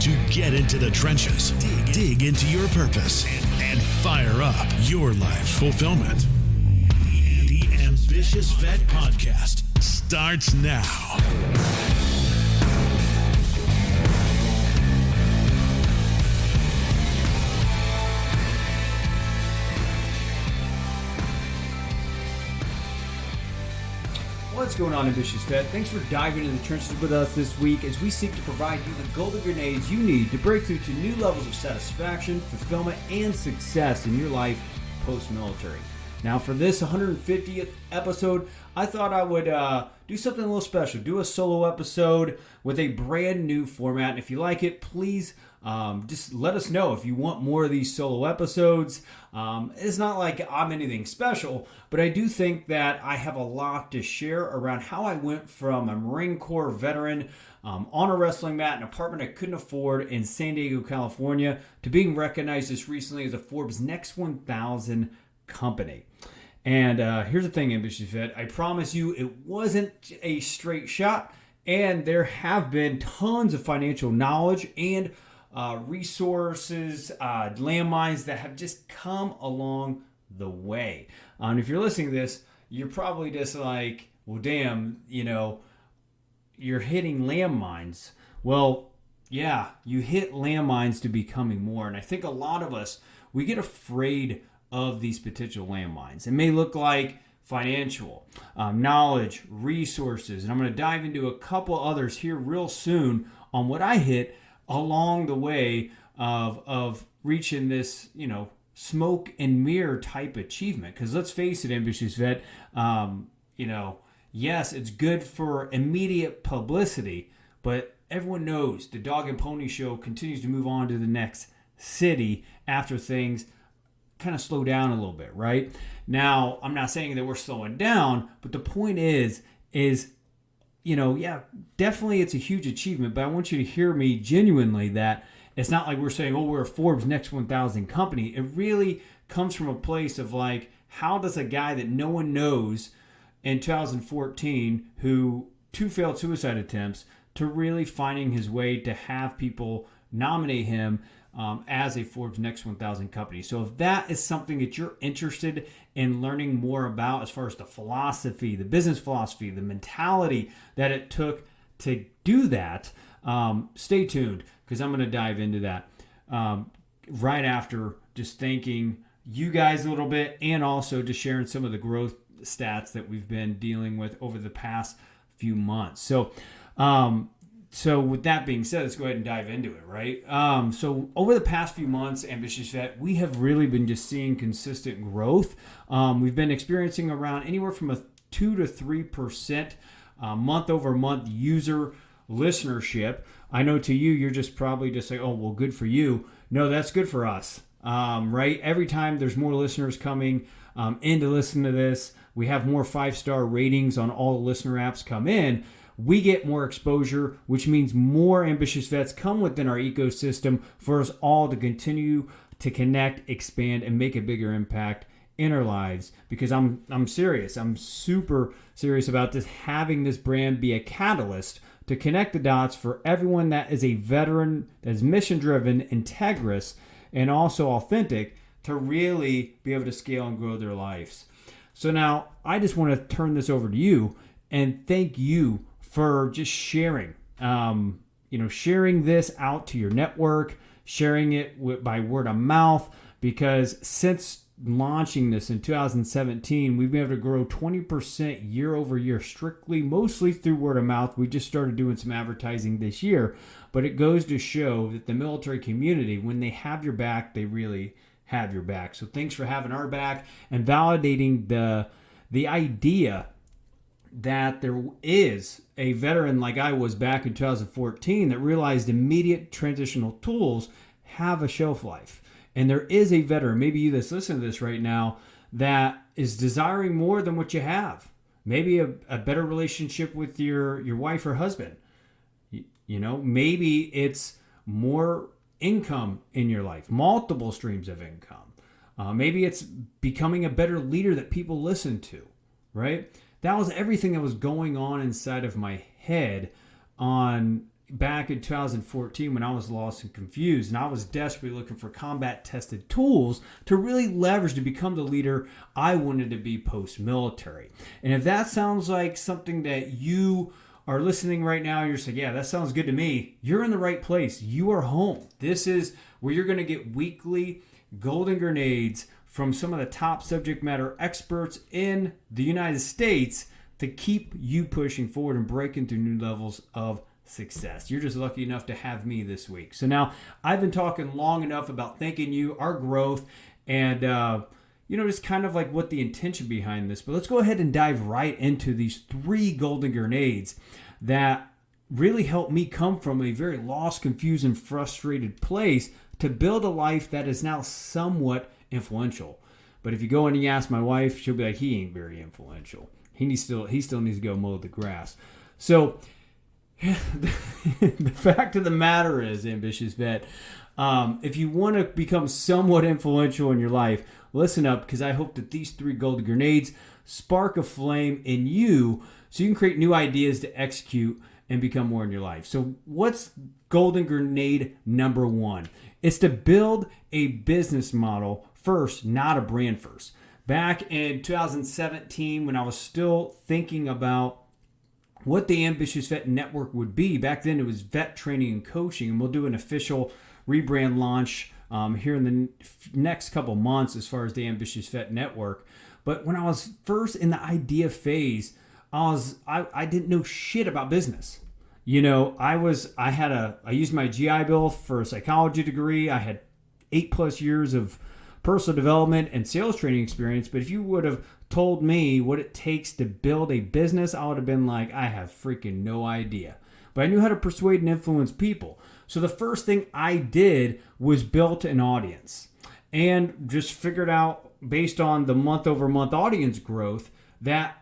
to get into the trenches, dig into your purpose, and fire up your life fulfillment. The Ambitious Vet Podcast starts now. What's going on, Ambitious Vet? Thanks for diving into the trenches with us this week as we seek to provide you the golden grenades you need to break through to new levels of satisfaction, fulfillment, and success in your life post-military. Now, for this 150th episode, I thought I would do something a little special, do a solo episode with a brand new format. And if you like it, please just let us know if you want more of these solo episodes. It's not like I'm anything special, but I do think that I have a lot to share around how I went from a Marine Corps veteran on a wrestling mat, an apartment I couldn't afford in San Diego, California, to being recognized just recently as a Forbes Next 1000 company. And here's the thing, Ambitious Vet, I promise you it wasn't a straight shot, and there have been tons of financial knowledge and resources, landmines that have just come along the way. And if you're listening to this, you're probably just like, well, damn, you're hitting landmines. Well, yeah, you hit landmines to becoming more. And I think a lot of us, we get afraid of these potential landmines. It may look like financial, knowledge, resources. And I'm going to dive into a couple others here real soon on what I hit along the way of reaching this, smoke and mirror type achievement. Because let's face it, Ambitious Vet, yes, it's good for immediate publicity, but everyone knows the dog and pony show continues to move on to the next city after things kind of slow down a little bit, right? Now, I'm not saying that we're slowing down, but the point is, definitely it's a huge achievement, but I want you to hear me genuinely that it's not like we're saying, oh, we're a Forbes Next 1000 company. It really comes from a place of like, how does a guy that no one knows in 2014 who 2 failed suicide attempts to really finding his way to have people nominate him as a Forbes Next 1000 company. So if that is something that you're interested in learning more about as far as the philosophy, the business philosophy, the mentality that it took to do that, stay tuned because I'm going to dive into that right after just thanking you guys a little bit and also just sharing some of the growth stats that we've been dealing with over the past few months. So with that being said, let's go ahead and dive into it, right? So over the past few months, Ambitious Vet, we have really been just seeing consistent growth. We've been experiencing around anywhere from a 2 to 3% month over month user listenership. I know to you, you're just probably just like, oh, well, good for you. No, that's good for us, right? Every time there's more listeners coming in to listen to this, we have more 5-star ratings on all the listener apps come in. We get more exposure, which means more Ambitious Vets come within our ecosystem for us all to continue to connect, expand, and make a bigger impact in our lives. Because I'm serious. I'm super serious about this, having this brand be a catalyst to connect the dots for everyone that is a veteran, that's mission-driven, integrous, and also authentic to really be able to scale and grow their lives. So now I just want to turn this over to you and thank you for just sharing, sharing this out to your network, sharing it by word of mouth, because since launching this in 2017, we've been able to grow 20% year over year, mostly through word of mouth. We just started doing some advertising this year, but it goes to show that the military community, when they have your back, they really have your back. So thanks for having our back and validating the idea that there is a veteran like I was back in 2014 that realized immediate transitional tools have a shelf life. And there is a veteran, maybe you that's listening to this right now, that is desiring more than what you have. Maybe a better relationship with your wife or husband. Maybe it's more income in your life, multiple streams of income. Maybe it's becoming a better leader that people listen to, right? That was everything that was going on inside of my head on, back in 2014 when I was lost and confused, and I was desperately looking for combat-tested tools to really leverage to become the leader I wanted to be post-military. And if that sounds like something that you are listening right now, you're saying, yeah, that sounds good to me, you're in the right place. You are home. This is where you're going to get weekly golden grenades from some of the top subject matter experts in the United States to keep you pushing forward and breaking through new levels of success. You're just lucky enough to have me this week. So now I've been talking long enough about thanking you, our growth, and just kind of like what the intention behind this. But let's go ahead and dive right into these 3 golden grenades that really helped me come from a very lost, confused, and frustrated place to build a life that is now somewhat influential. But if you go in and you ask my wife, she'll be like, he ain't very influential. He still needs to go mow the grass. So the fact of the matter is, ambitious vet, if you want to become somewhat influential in your life, listen up, because I hope that these 3 golden grenades spark a flame in you so you can create new ideas to execute and become more in your life. So what's golden grenade number 1? It's to build a business model first, not a brand first. Back in 2017, when I was still thinking about what the Ambitious Vet Network would be, back then it was vet training and coaching, and we'll do an official rebrand launch here in the next couple months as far as the Ambitious Vet Network. But when I was first in the idea phase, I didn't know shit about business. I used my GI Bill for a psychology degree. I had 8+ years of personal development and sales training experience. But if you would have told me what it takes to build a business, I would have been like, I have freaking no idea. But I knew how to persuade and influence people. So the first thing I did was build an audience and just figured out, based on the month-over-month audience growth, that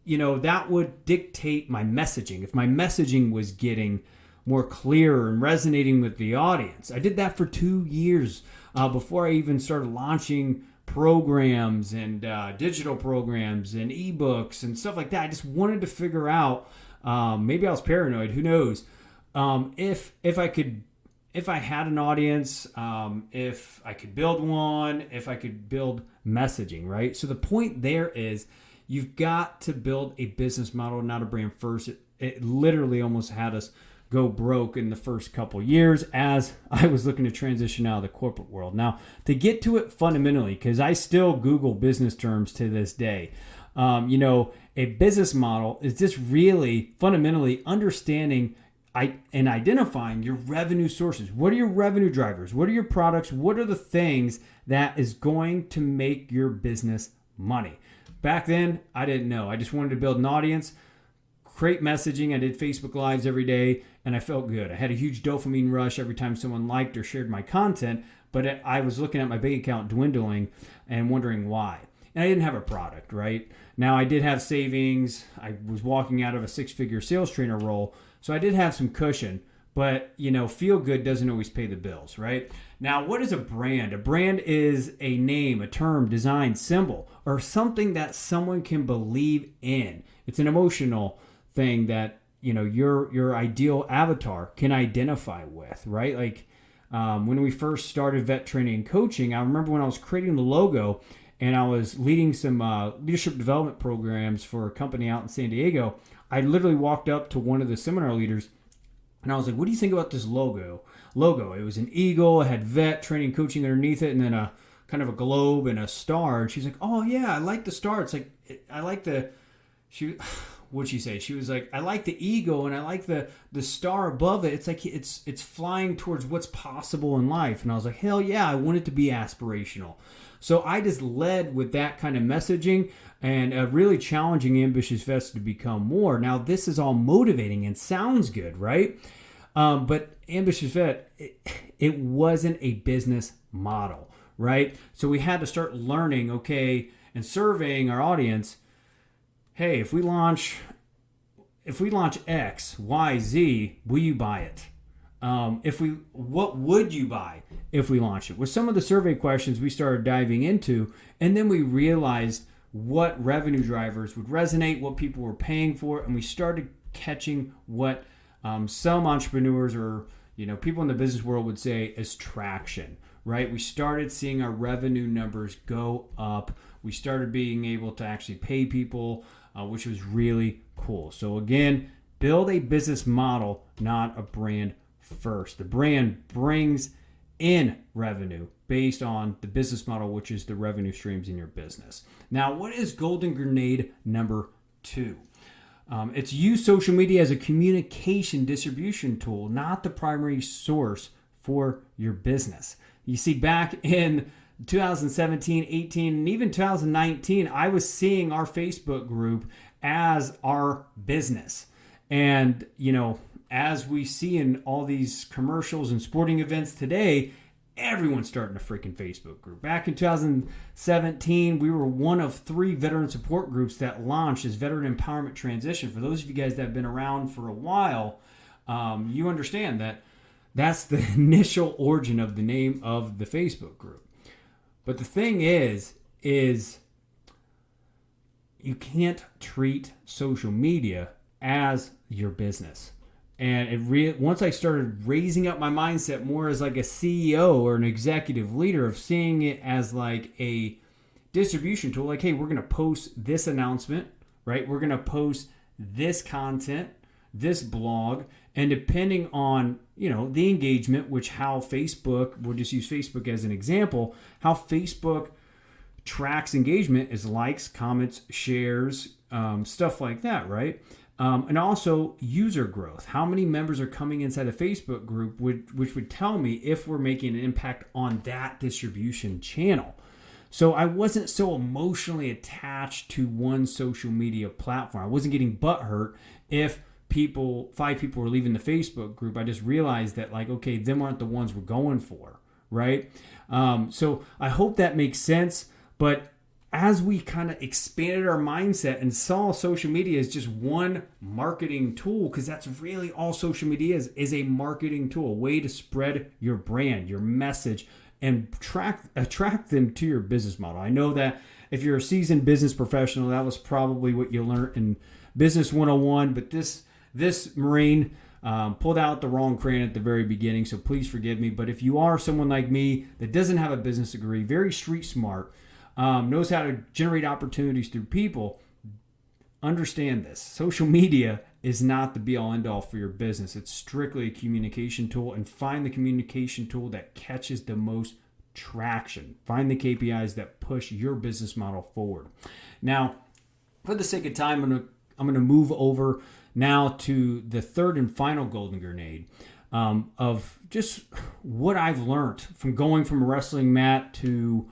that would dictate my messaging. If my messaging was getting more clear and resonating with the audience. I did that for 2 years before I even started launching programs and digital programs and ebooks and stuff like that. I just wanted to figure out, maybe I was paranoid, who knows, if I had an audience, if I could build one, if I could build messaging, right? So the point there is, you've got to build a business model, not a brand first. It literally almost had us go broke in the first couple years as I was looking to transition out of the corporate world. Now, to get to it fundamentally, because I still Google business terms to this day, a business model is just really fundamentally understanding and identifying your revenue sources. What are your revenue drivers? What are your products? What are the things that is going to make your business money? Back then, I didn't know. I just wanted to build an audience, create messaging. I did Facebook Lives every day, and I felt good. I had a huge dopamine rush every time someone liked or shared my content, but I was looking at my bank account dwindling and wondering why. And I didn't have a product, right? Now, I did have savings. I was walking out of a 6-figure sales trainer role, so I did have some cushion. But, feel good doesn't always pay the bills, right? Now, what is a brand? A brand is a name, a term, design, symbol, or something that someone can believe in. It's an emotional thing that, your ideal avatar can identify with, right? Like when we first started vet training and coaching, I remember when I was creating the logo and I was leading some leadership development programs for a company out in San Diego, I literally walked up to one of the seminar leaders and I was like, what do you think about this logo? It was an eagle, it had vet training coaching underneath it, and then a kind of a globe and a star. And she's like, oh yeah, I like the star. It's like, I like what'd she say? She was like, I like the eagle and I like the star above it. It's like, it's flying towards what's possible in life. And I was like, hell yeah, I want it to be aspirational. So I just led with that kind of messaging and really challenging ambitious vets to become more. Now, this is all motivating and sounds good, right? But ambitious vet, it wasn't a business model, right? So we had to start learning, okay, and surveying our audience. Hey, if we launch X, Y, Z, will you buy it? What would you buy if we launch it? With some of the survey questions we started diving into, and then we realized what revenue drivers would resonate, what people were paying for, and we started catching what some entrepreneurs or people in the business world would say is traction, right? We started seeing our revenue numbers go up. We started being able to actually pay people, which was really cool. So again, build a business model, not a brand first. The brand brings in revenue based on the business model, which is the revenue streams in your business. Now, what is Golden Grenade number 2? It's use social media as a communication distribution tool, not the primary source for your business. You see, back in 2017, 18, and even 2019, I was seeing our Facebook group as our business. And, as we see in all these commercials and sporting events today, everyone's starting a freaking Facebook group. Back in 2017, we were one of 3 veteran support groups that launched as Veteran Empowerment Transition. For those of you guys that have been around for a while, you understand that that's the initial origin of the name of the Facebook group. But the thing is you can't treat social media as your business. And once I started raising up my mindset more as like a CEO or an executive leader, of seeing it as like a distribution tool, like, hey, we're going to post this announcement, right? We're going to post this content, this blog, and depending on, the engagement, which how Facebook, we'll just use Facebook as an example, how Facebook tracks engagement is likes, comments, shares, stuff like that, right? And also user growth. How many members are coming inside a Facebook group, which would tell me if we're making an impact on that distribution channel. So I wasn't so emotionally attached to one social media platform. I wasn't getting butthurt if 5 people were leaving the Facebook group. I just realized that, like, okay, them aren't the ones we're going for, right? So I hope that makes sense. But as we kind of expanded our mindset and saw social media as just one marketing tool, because that's really all social media is a marketing tool, a way to spread your brand, your message, and attract them to your business model. I know that if you're a seasoned business professional, that was probably what you learned in Business 101, but this Marine pulled out the wrong crayon at the very beginning, so please forgive me. But if you are someone like me that doesn't have a business degree, very street smart, knows how to generate opportunities through people, understand this. Social media is not the be-all end-all for your business. It's strictly a communication tool, and find the communication tool that catches the most traction. Find the KPIs that push your business model forward. Now, for the sake of time, I'm going to move over now to the third and final Golden Grenade of just what I've learned from going from a wrestling mat to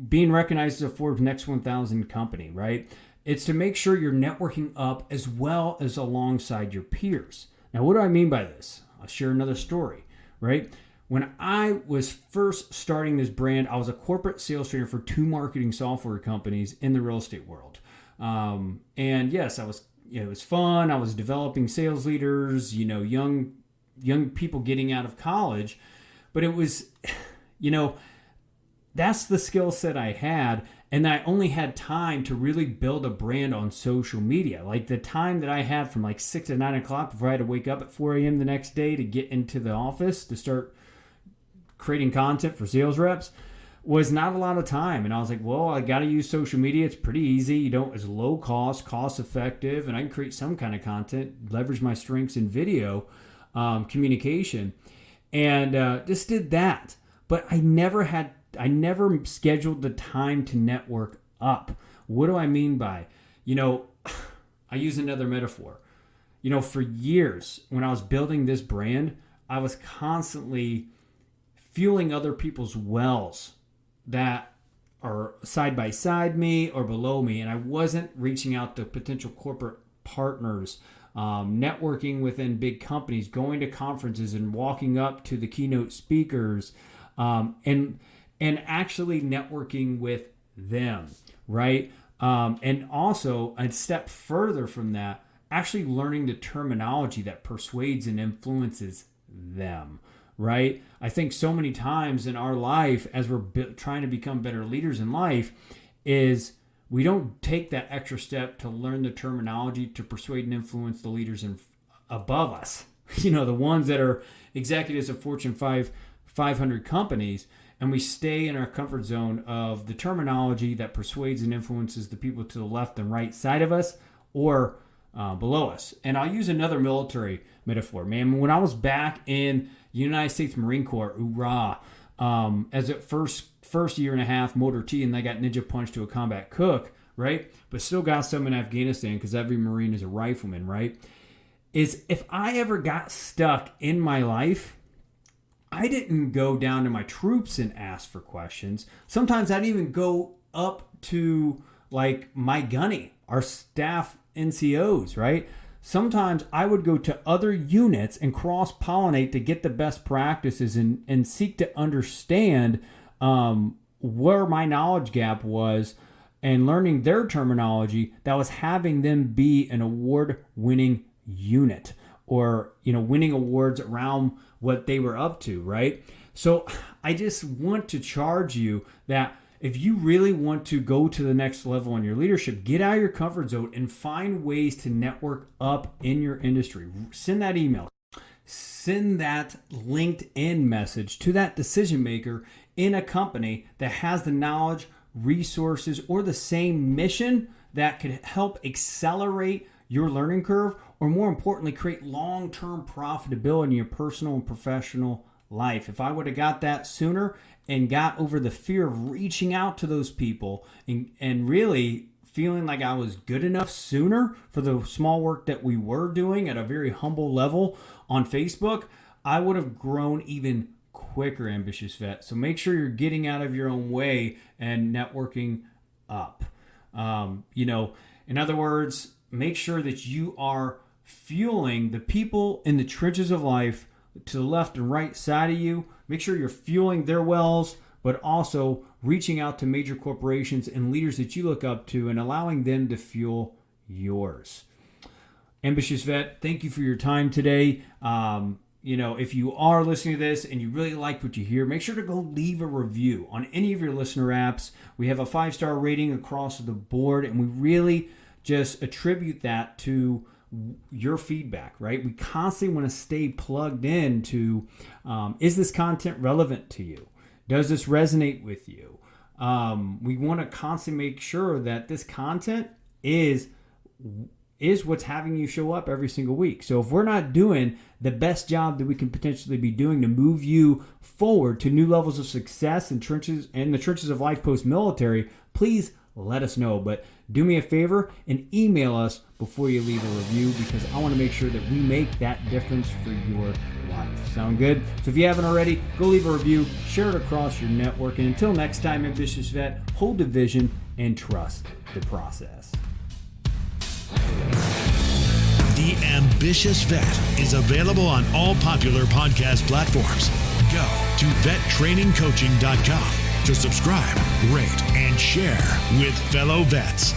being recognized as a Forbes Next 1000 company, right? It's to make sure you're networking up as well as alongside your peers. Now, what do I mean by this? I'll share another story, right? When I was first starting this brand, I was a corporate sales trainer for 2 marketing software companies in the real estate world. And yes, it was fun. I was developing sales leaders, young people getting out of college, but it was, that's the skill set I had. And I only had time to really build a brand on social media. Like the time that I had from like 6 to 9 o'clock before I had to wake up at 4 a.m. the next day to get into the office to start creating content for sales reps was not a lot of time. And I was like, well, I got to use social media. It's pretty easy. It's low cost effective, and I can create some kind of content, leverage my strengths in video communication, and just did that. But I never scheduled the time to network up. What do I mean by, I use another metaphor. For years when I was building this brand, I was constantly fueling other people's wells that are side by side me or below me, and I wasn't reaching out to potential corporate partners, networking within big companies, going to conferences and walking up to the keynote speakers, and actually networking with them, right? And also a step further from that, actually learning the terminology that persuades and influences them, right? I think so many times in our life, as we're trying to become better leaders in life, is we don't take that extra step to learn the terminology to persuade and influence the leaders above us, the ones that are executives of Fortune 500 companies, and we stay in our comfort zone of the terminology that persuades and influences the people to the left and right side of us or below us. And I'll use another military metaphor, man. When I was back in the United States Marine Corps, hoorah, as a first year and a half motor T, and I got ninja punched to a combat cook, right? But still got some in Afghanistan because every Marine is a rifleman, right? Is if I ever got stuck in my life, I didn't go down to my troops and ask for questions. Sometimes I'd even go up to like my gunny, our staff NCOs, right? Sometimes I would go to other units and cross-pollinate to get the best practices and seek to understand where my knowledge gap was and learning their terminology that was having them be an award-winning unit or, winning awards around what they were up to, right? So I just want to charge you that if you really want to go to the next level in your leadership, get out of your comfort zone and find ways to network up in your industry. Send that email. Send that LinkedIn message to that decision maker in a company that has the knowledge, resources, or the same mission that could help accelerate your learning curve, or more importantly, create long-term profitability in your personal and professional life. If I would have got that sooner and got over the fear of reaching out to those people and really feeling like I was good enough sooner for the small work that we were doing at a very humble level on Facebook, I would have grown even quicker, Ambitious Vet. So make sure you're getting out of your own way and networking up. In other words, make sure that you are fueling the people in the trenches of life to the left and right side of you. Make sure you're fueling their wells, but also reaching out to major corporations and leaders that you look up to and allowing them to fuel yours. Ambitious Vet, thank you for your time today. If you are listening to this and you really like what you hear, make sure to go leave a review on any of your listener apps. We have a 5-star rating across the board, and we really just attribute that to your feedback, right? We constantly want to stay plugged in to, is this content relevant to you? Does this resonate with you? We want to constantly make sure that this content is what's having you show up every single week. So if we're not doing the best job that we can potentially be doing to move you forward to new levels of success in the trenches of life post-military, please let us know. But do me a favor and email us before you leave a review, because I want to make sure that we make that difference for your life. Sound good? So if you haven't already, go leave a review, share it across your network, and until next time, Ambitious Vet, hold the vision and trust the process. The Ambitious Vet is available on all popular podcast platforms. Go to vettrainingcoaching.com to subscribe, rate, and share with fellow vets.